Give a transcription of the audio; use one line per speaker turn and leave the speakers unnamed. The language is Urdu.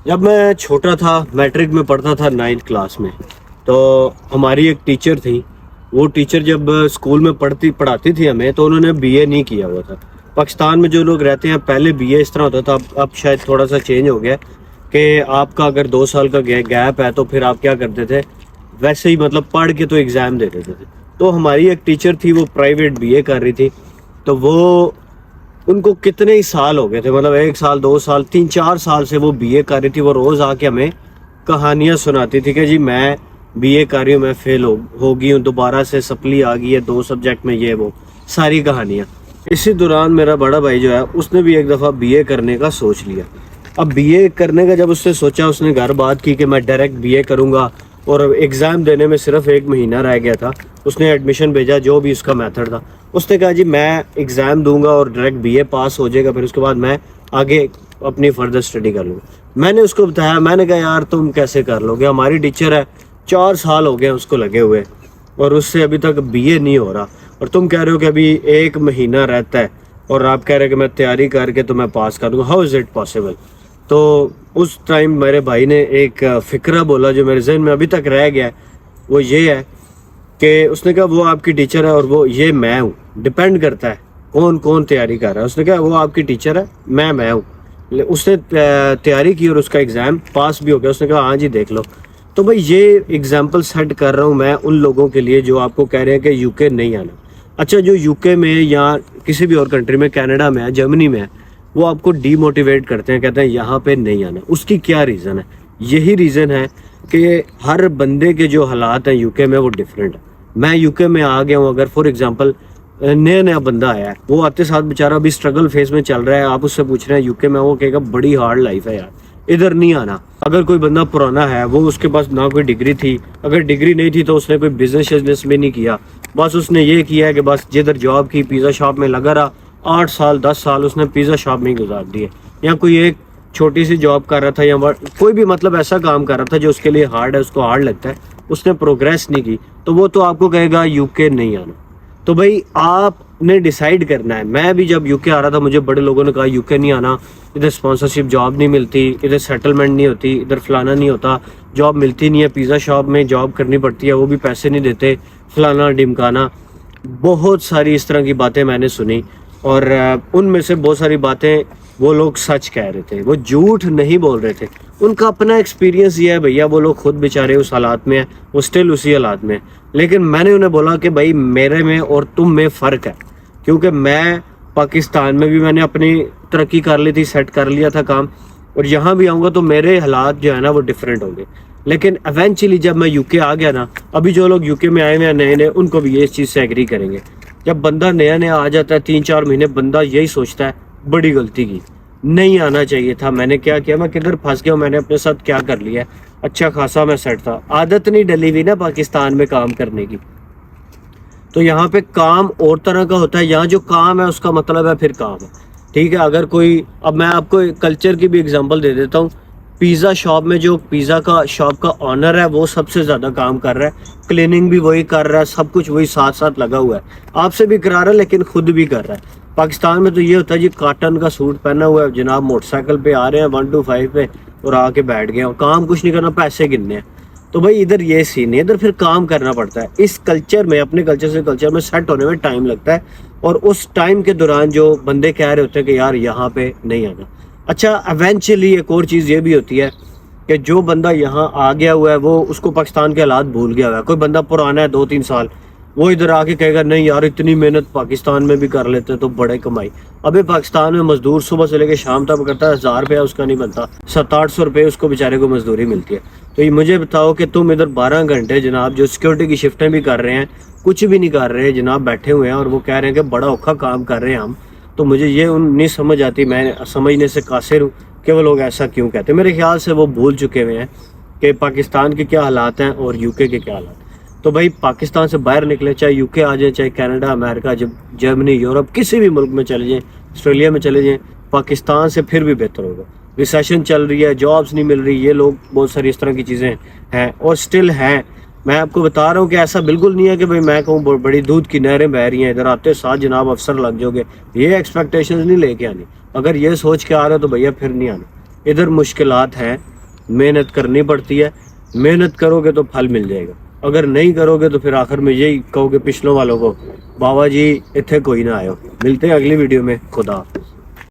جب میں چھوٹا تھا میٹرک میں پڑھتا تھا 9th کلاس میں، تو ہماری ایک ٹیچر تھی. وہ ٹیچر جب اسکول میں پڑھاتی تھی ہمیں، تو انہوں نے بی اے نہیں کیا ہوا تھا. پاکستان میں جو لوگ رہتے ہیں پہلے بی اے اس طرح ہوتا تھا، اب شاید تھوڑا سا چینج ہو گیا کہ آپ کا اگر 2 سال کا گیپ ہے تو پھر آپ کیا کرتے تھے، ویسے ہی مطلب پڑھ کے تو ایگزام دے دیتے تھے. تو ہماری ایک ٹیچر تھی، وہ پرائیویٹ بی اے کر رہی تھی. تو وہ ان کو کتنے ہی سال ہو گئے تھے، مطلب 1 سال 2 سال 3 4 سال سے وہ بی اے کر رہی تھی. وہ روز آ کے ہمیں کہانیاں سناتی تھی کہ جی میں بی اے کر رہی ہوں، میں فیل ہو گئی ہوں، دوبارہ سے سپلی آ گئی ہے 2 سبجیکٹ میں، یہ وہ ساری کہانیاں. اسی دوران میرا بڑا بھائی جو ہے اس نے بھی ایک دفعہ بی اے کرنے کا سوچ لیا. اب بی اے کرنے کا جب اس نے سوچا، اس نے گھر بات کی کہ میں ڈائریکٹ بی اے کروں گا، اور ایگزام دینے میں صرف 1 مہینہ رہ گیا تھا. اس نے ایڈمیشن بھیجا، جو بھی اس کا میتھڈ تھا. اس نے کہا جی میں ایگزام دوں گا اور ڈائریکٹ بی اے پاس ہو جائے گا، پھر اس کے بعد میں آگے اپنی فردر اسٹڈی کر لوں گا. میں نے اس کو بتایا، میں نے کہا یار تم کیسے کر لو گے، ہماری ٹیچر ہے 4 سال ہو گئے اس کو لگے ہوئے، اور اس سے ابھی تک بی اے نہیں ہو رہا، اور تم کہہ رہے ہو کہ ابھی 1 مہینہ رہتا ہے، اور آپ کہہ رہے کہ میں تیاری کر کے تو میں پاس کر دوں گا. How is it possible? تو اس ٹائم میرے بھائی نے ایک فکرہ بولا جو میرے ذہن میں ابھی تک رہ گیا ہے. وہ یہ ہے کہ اس نے کہا وہ آپ کی ٹیچر ہے اور وہ یہ میں ہوں، ڈپینڈ کرتا ہے کون تیاری کر رہا ہے. اس نے کہا وہ آپ کی ٹیچر ہے، میں ہوں. اس نے تیاری کی اور اس کا ایگزام پاس بھی ہو گیا. اس نے کہا ہاں جی دیکھ لو. تو بھائی یہ ایگزامپل سیٹ کر رہا ہوں میں ان لوگوں کے لیے جو آپ کو کہہ رہے ہیں کہ یو کے نہیں آنا. اچھا جو یو کے میں یا کسی بھی اور کنٹری میں، کینیڈا میں ہے، جرمنی میں ہے، وہ آپ کو ڈی موٹیویٹ کرتے ہیں، کہتے ہیں یہاں پہ نہیں آنا. اس کی کیا ریزن ہے؟ یہی ریزن ہے کہ ہر بندے کے جو حالات ہیں یو کے میں وہ ڈیفرنٹ ہے. میں یو کے میں آ گیا ہوں، اگر فار ایگزامپل نیا بندہ آیا ہے، وہ آتے ساتھ بیچارہ ابھی اسٹرگل فیز میں چل رہا ہے، آپ اس سے پوچھ رہے ہیں یو کے میں، وہ کہے گا بڑی ہارڈ لائف ہے یار، ادھر نہیں آنا. اگر کوئی بندہ پرانا ہے، وہ اس کے پاس نہ کوئی ڈگری تھی، اگر ڈگری نہیں تھی تو اس نے کوئی بزنس بھی نہیں کیا، بس اس نے یہ کیا ہے کہ بس جدھر جاب کی پیزا شاپ میں لگا رہا، 8 سال 10 سال اس نے پیزا شاپ میں ہی گزار دیے، یا کوئی ایک چھوٹی سی جاب کر رہا تھا، یا کوئی بھی مطلب ایسا کام کر رہا تھا جو اس کے لیے ہارڈ ہے، اس کو ہارڈ لگتا ہے، اس نے پروگریس نہیں کی، تو وہ تو آپ کو کہے گا یو کے نہیں آنا. تو بھائی آپ نے ڈیسائیڈ کرنا ہے. میں بھی جب یو کے آ رہا تھا، مجھے بڑے لوگوں نے کہا یو کے نہیں آنا، ادھر اسپانسرشپ جاب نہیں ملتی، ادھر سیٹلمنٹ نہیں ہوتی، ادھر فلانا نہیں ہوتا، جاب ملتی نہیں ہے، پیزا شاپ میں جاب کرنی پڑتی ہے، وہ بھی پیسے نہیں دیتے، فلانا ڈمکانا. بہت ساری اس طرح کی باتیں میں نے سنی، اور ان میں سے بہت ساری باتیں وہ لوگ سچ کہہ رہے تھے، وہ جھوٹ نہیں بول رہے تھے. ان کا اپنا ایکسپیرینس یہ ہے بھیا، وہ لوگ خود بیچارے اس حالات میں ہیں، وہ اسٹل اسی حالات میں. لیکن میں نے انہیں بولا کہ بھائی میرے میں اور تم میں فرق ہے، کیونکہ میں پاکستان میں بھی میں نے اپنی ترقی کر لی تھی، سیٹ کر لیا تھا کام، اور یہاں بھی آؤں گا تو میرے حالات جو ہے نا وہ ڈیفرنٹ ہوں گے. لیکن ایونچولی جب میں یو کے آ گیا نا، ابھی جو لوگ یو کے میں آئے ہوئے ہیں نئے، ان کو بھی یہ اس چیز سے ایگری کریں گے. جب بندہ نیا آ جاتا ہے 3 4 مہینے، بندہ یہی سوچتا ہے بڑی غلطی کی، نہیں آنا چاہیے تھا، میں نے کیا کیا، میں کدھر پھنس گیا ہوں، میں نے اپنے ساتھ کیا کر لیا ہے. اچھا خاصا میں سیٹ تھا، عادت نہیں ڈلی ہوئی نا پاکستان میں کام کرنے کی. تو یہاں پہ کام اور طرح کا ہوتا ہے، یہاں جو کام ہے اس کا مطلب ہے پھر کام ہے. ٹھیک ہے، اگر کوئی، اب میں آپ کو کلچر کی بھی اگزامپل دے دیتا ہوں. پیزا شاپ میں جو پیزا کا شاپ کا آنر ہے وہ سب سے زیادہ کام کر رہا ہے، کلیننگ بھی وہی کر رہا ہے، سب کچھ وہی ساتھ لگا ہوا ہے، آپ سے بھی کرا رہا ہے لیکن خود بھی کر رہا ہے. پاکستان میں تو یہ ہوتا ہے جی، کاٹن کا سوٹ پہنا ہوا ہے جناب، موٹر سائیکل پہ آ رہے ہیں 1 to 5 پہ، اور آ کے بیٹھ گئے، کام کچھ نہیں کرنا، پیسے گننے ہیں. تو بھائی ادھر یہ سین ہے، ادھر پھر کام کرنا پڑتا ہے. اس کلچر میں، اپنے کلچر سے کلچر میں سیٹ ہونے میں ٹائم لگتا ہے، اور اس ٹائم کے دوران جو بندے کہہ رہے ہوتے ہیں کہ یار یہاں پہ نہیں آنا. اچھا ایونچولی ایک اور چیز یہ بھی ہوتی ہے کہ جو بندہ یہاں آ گیا ہوا ہے، وہ اس کو پاکستان کے حالات بھول گیا ہوا ہے. کوئی بندہ پرانا ہے 2 3 سال، وہ ادھر آ کے کہے گا نہیں یار اتنی محنت پاکستان میں بھی کر لیتے تو بڑے کمائی. ابھی پاکستان میں مزدور صبح سے لے کے شام تک کرتا ہے، 1000 روپیہ اس کا نہیں بنتا، 700-800 روپے اس کو بیچارے کو مزدوری ملتی ہے. تو یہ مجھے بتاؤ کہ تم ادھر 12 گھنٹے جناب جو سیکورٹی کی شفٹیں بھی کر رہے ہیں، کچھ بھی نہیں کر رہے جناب، بیٹھے ہوئے ہیں، اور وہ کہہ رہے ہیں کہ بڑا اوکھا کام کر رہے ہیں ہم. تو مجھے یہ نہیں سمجھ آتی، میں سمجھنے سے قاصر ہوں کہ وہ لوگ ایسا کیوں کہتے ہیں. میرے خیال سے وہ بھول چکے ہوئے ہیں کہ پاکستان کے کیا حالات ہیں اور یو کے کیا حالات ہیں. تو بھائی پاکستان سے باہر نکلے، چاہے یو کے آ جائیں، چاہے کینیڈا، امریکہ، جرمنی، یورپ، کسی بھی ملک میں چلے جائیں، آسٹریلیا میں چلے جائیں، پاکستان سے پھر بھی بہتر ہوگا. ریسیشن چل رہی ہے، جابس نہیں مل رہی، یہ لوگ بہت ساری اس طرح کی چیزیں ہیں اور سٹل ہیں. میں آپ کو بتا رہا ہوں کہ ایسا بالکل نہیں ہے کہ بھائی میں کہوں بڑی دودھ کی نہریں بہ رہی ہیں، ادھر آتے ساتھ جناب افسر لگ جاؤ گے، یہ ایکسپیکٹیشنز نہیں لے کے آنی. اگر یہ سوچ کے آ رہے ہو تو بھیا پھر نہیں آنا. ادھر مشکلات ہیں، محنت کرنی پڑتی ہے, محنت کرو گے تو پھل مل جائے گا, اگر نہیں کرو گے تو پھر آخر میں یہی کہو گے پچھلوں والوں کو, بابا جی اتنے کوئی نہ آئے ہو. ملتے ہیں اگلی ویڈیو میں, خدا.